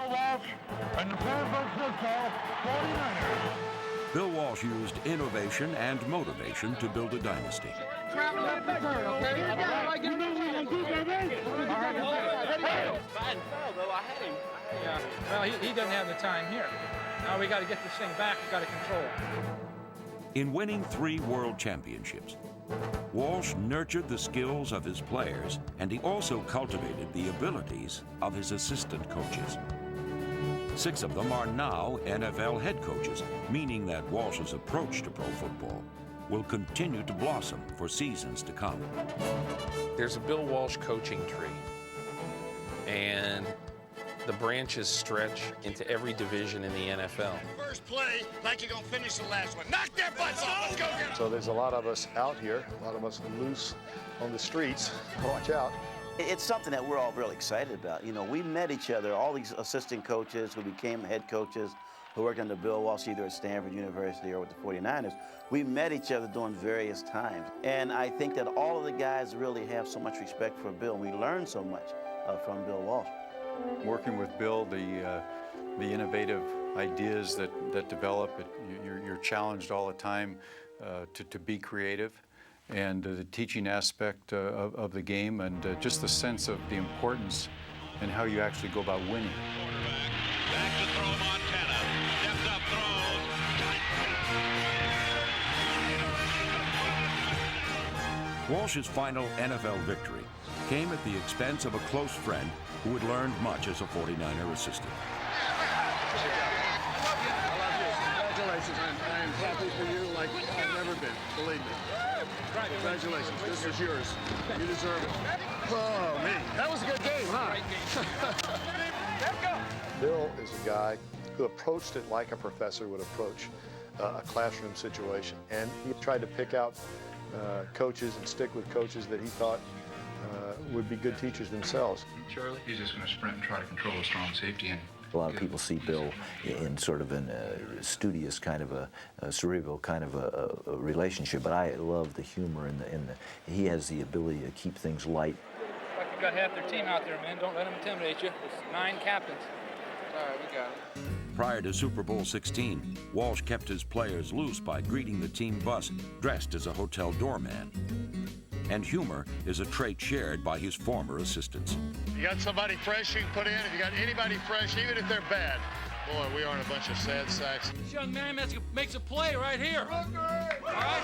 Bill Walsh and the San Francisco 49ers. Bill Walsh used innovation and motivation to build a dynasty. Yeah, well, he doesn't have the time here. Now we got to get this thing back. We got to control it. In winning 3 world championships, Walsh nurtured the skills of his players, and he also cultivated the abilities of his assistant coaches. 6 of them are now NFL head coaches, meaning that Walsh's approach to pro football will continue to blossom for seasons to come. There's a Bill Walsh coaching tree, and the branches stretch into every division in the NFL. First play, like you're gonna finish the last one. Knock their butts off, let's go get them. So there's a lot of us out here, a lot of us loose on the streets. Watch out. It's something that we're all really excited about. You know, we met each other, all these assistant coaches who became head coaches, who worked under Bill Walsh either at Stanford University or with the 49ers. We met each other during various times. And I think that all of the guys really have so much respect for Bill. We learned so much from Bill Walsh. Working with Bill, the innovative ideas that develop, you're challenged all the time to be creative, and the teaching aspect of the game, and just the sense of the importance and how you actually go about winning. Back to throw Montana. Stepped up, throws. Walsh's final NFL victory came at the expense of a close friend who had learned much as a 49er assistant. Congratulations. I am happy for you like I've never been, believe me. Congratulations. This is yours. You deserve it. Oh, me. That was a good game, huh? Bill is a guy who approached it like a professor would approach a classroom situation. And he tried to pick out coaches and stick with coaches that he thought would be good teachers themselves. Charlie, he's just going to sprint and try to control a strong safety. And a lot of people see Bill in sort of a studious kind of a cerebral kind of a relationship, but I love the humor and he has the ability to keep things light. Like you got half their team out there, man. Don't let them intimidate you. It's 9 captains. All right, we got it. Prior to Super Bowl 16, Walsh kept his players loose by greeting the team bus dressed as a hotel doorman. And humor is a trait shared by his former assistants. You got somebody fresh you can put in? If you got anybody fresh, even if they're bad. Boy, we aren't a bunch of sad sacks. This young man makes a play right here. All right? All right.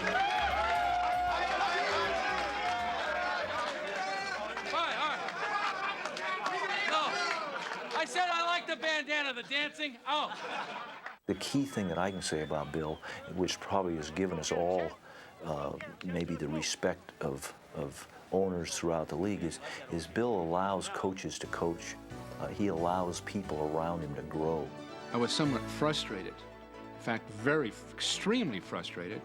No, I said I like the bandana, the dancing. Oh. The key thing that I can say about Bill, which probably has given us all maybe the respect of owners throughout the league, is Bill allows coaches to coach. He allows people around him to grow. I was somewhat frustrated, in fact, extremely frustrated,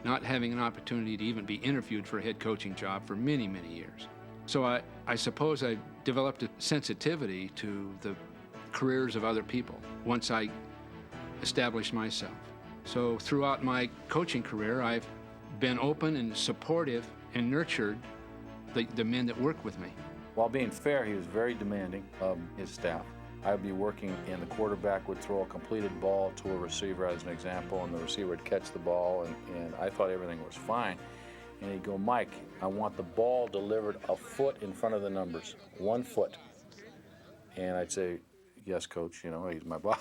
not having an opportunity to even be interviewed for a head coaching job for many, many years. So I suppose I developed a sensitivity to the careers of other people once I established myself. So throughout my coaching career, I've been open and supportive and nurtured the men that work with me. While being fair, he was very demanding of his staff. I would be working and the quarterback would throw a completed ball to a receiver as an example, and the receiver would catch the ball, and I thought everything was fine. And he'd go, Mike, I want the ball delivered a foot in front of the numbers, 1 foot. And I'd say, yes, coach, you know, he's my boss.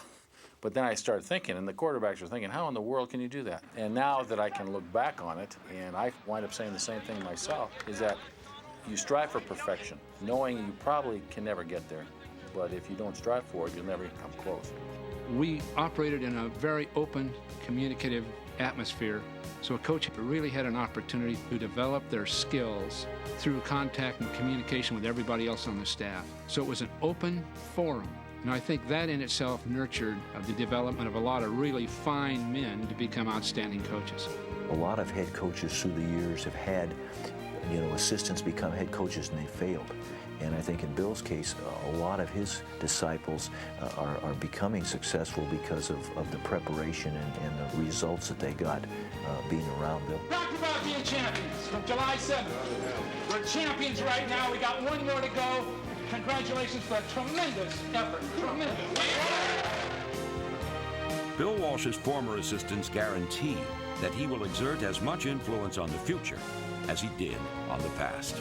But then I started thinking, and the quarterbacks are thinking, how in the world can you do that? And now that I can look back on it, and I wind up saying the same thing myself, is that you strive for perfection, knowing you probably can never get there. But if you don't strive for it, you'll never even come close. We operated in a very open, communicative atmosphere, so a coach really had an opportunity to develop their skills through contact and communication with everybody else on the staff. So it was an open forum. And I think that in itself nurtured the development of a lot of really fine men to become outstanding coaches. A lot of head coaches through the years have had, assistants become head coaches and they failed. And I think in Bill's case, a lot of his disciples are becoming successful because of the preparation and the results that they got being around Bill. Talk about being champions from July 7th. We're champions right now. We got 1 more to go. Congratulations for a tremendous effort. Tremendous. Bill Walsh's former assistants guarantee that he will exert as much influence on the future as he did on the past.